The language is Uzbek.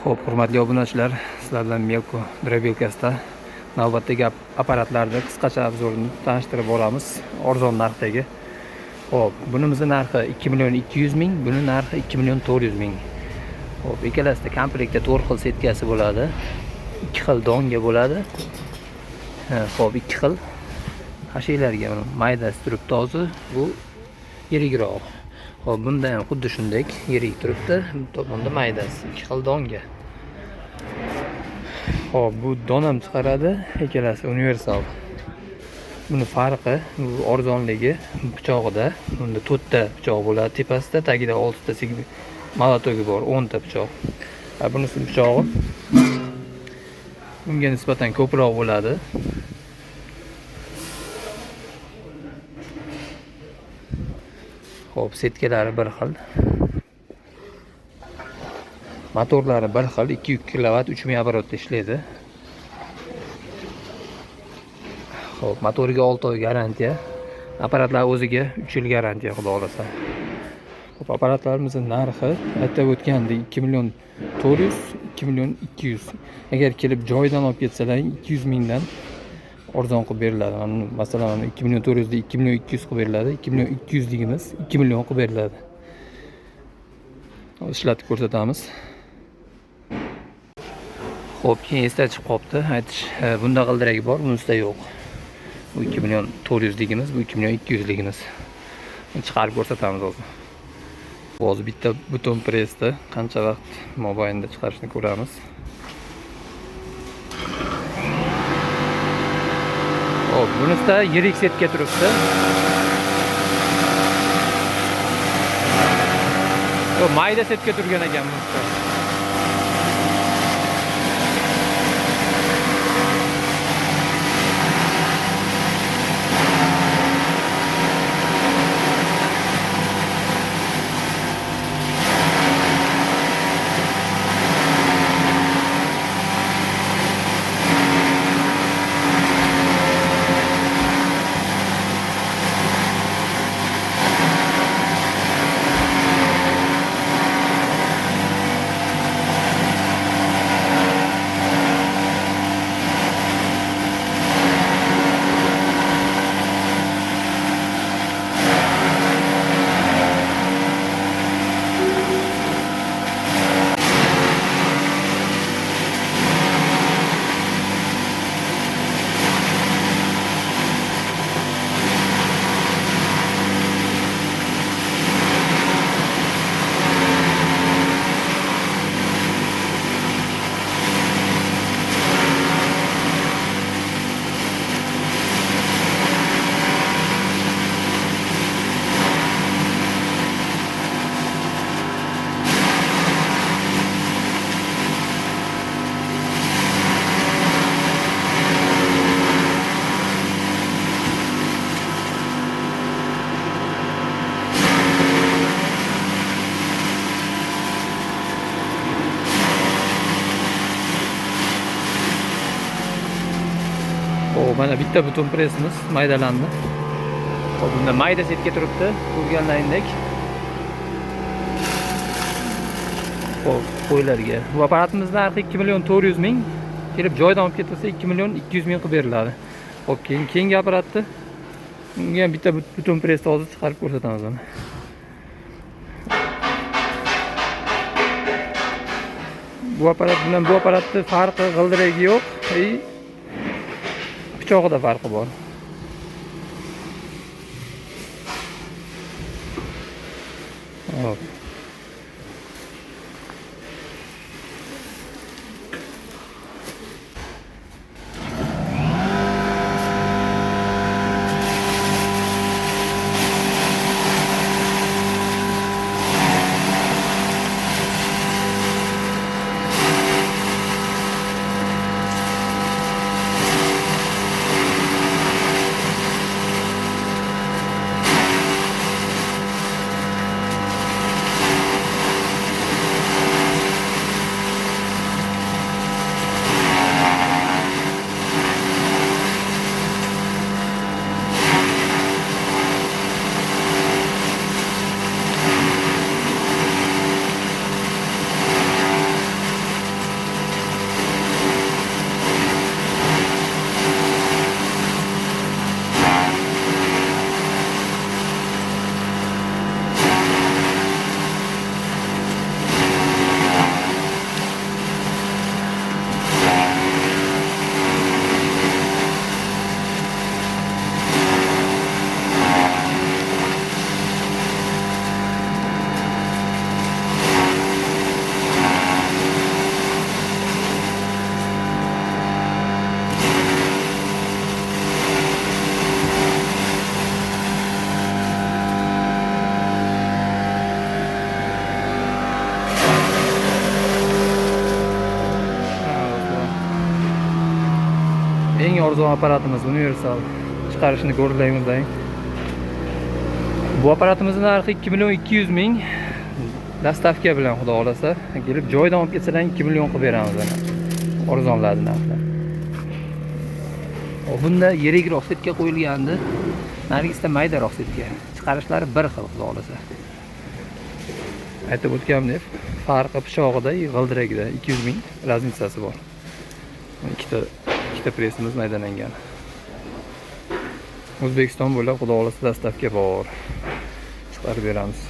Xo'p, hurmatli obunachilar, sizlar bilan Melko Drabilkasda navbatdagi apparatlarni qisqacha obzorini tanishtirib boramiz. Arzon narxdagi. Xo'p, bunimizning narxi 2.200.000, buni narxi 2.400.000. Xo'p, ikkalasida komplektda 4 xil setkasi bo'ladi. 2 xil donga bo'ladi. Xo'p, 2 xil hashalarga maydasi turibdi hozir. Bu yirikroq. Xo'p, bunda ham xuddi shunday yirik turibdi. Bunda maydasi 2 xil donga. Xo'p, bu donam chiqaradi, ikkalasi universal. Buni farqi, bu arzonligi pichog'ida. Bunda 4 ta pichoq bo'ladi tepasida, tagida 6 ta molotogi bor, 10 ta pichoq. Bunisi pichog'i bunga nisbatan ko'proq bo'ladi. Xo'p, setkalari bir xil. Motorlari bir xil, 2 kilovat 3000 оборотda ishlaydi. Xo'p, motoriga 6 oy garantiya, apparatlar o'ziga 3 yil garantiya, xudo xolasa. Xo'p, apparatlarimizning narxi aytib o'tgandek 2.400.000, 2.200.000. Agar kelib joyidan olib ketsalar 200.000 dan arzon qilib beriladi. Masalan, 2.400.000 da 2.200.000 qilib beriladi. 2.200.000 ligimiz 2 million qilib beriladi. Ishlatib ko'rsatamiz. Xo'p, keyin esda chiqib qolibdi. Aytish, bunda g'ildiragi bor, bunisida yo'q. Bu 2.400.000 ligimiz, bu 2.200.000 ligimiz. Chiqarib ko'rsatamiz hozir. Hozir bitta buton presda qancha vaqt mobaynida chiqarishni ko'ramiz. Xo'p, bunisida yirik setga turibdi. Xo'p, mayda setga turgan ekan bunisida. Mana bitta buton presimiz maydalandi. Xo'p, bunda mayda setga turibdi, ko'rganlaringdek. Xo'p, qo'ylarga. Bu apparatimiz narxi 2.400.000. Kelib joydan olib ketsa 2.200.000 qilib beriladi. Xo'p, keyingi apparatni bunga ham bitta buton presni hozir chiqarib ko'rsatamiz mana. Bu apparat bilan bu apparatning farqi g'ildiragi yo'q. Pichog'ida farqi bor. Hop. arzon aparatimiz universal chiqarishini ko'rlaymizdang. Bu aparatimizning narxi 2.200.000. Dastavka bilan xudo xolasa kelib joydan olib ketsalar 2 million qilib beramiz ana. Arzonladi narxlar. Bunda yirik roksetka qo'yilgandi. Nargisda mayda roksetka. Chiqarishlari bir xil xudo xolasa. Aytib o'tganimdek, farqi pichog'ida, g'ildiragida 200.000 razницasi bor. Ikkita presimiz maydalangan. O'zbekiston bo'ylab xudo xolasa dastavka bor. Chiqarib beramiz.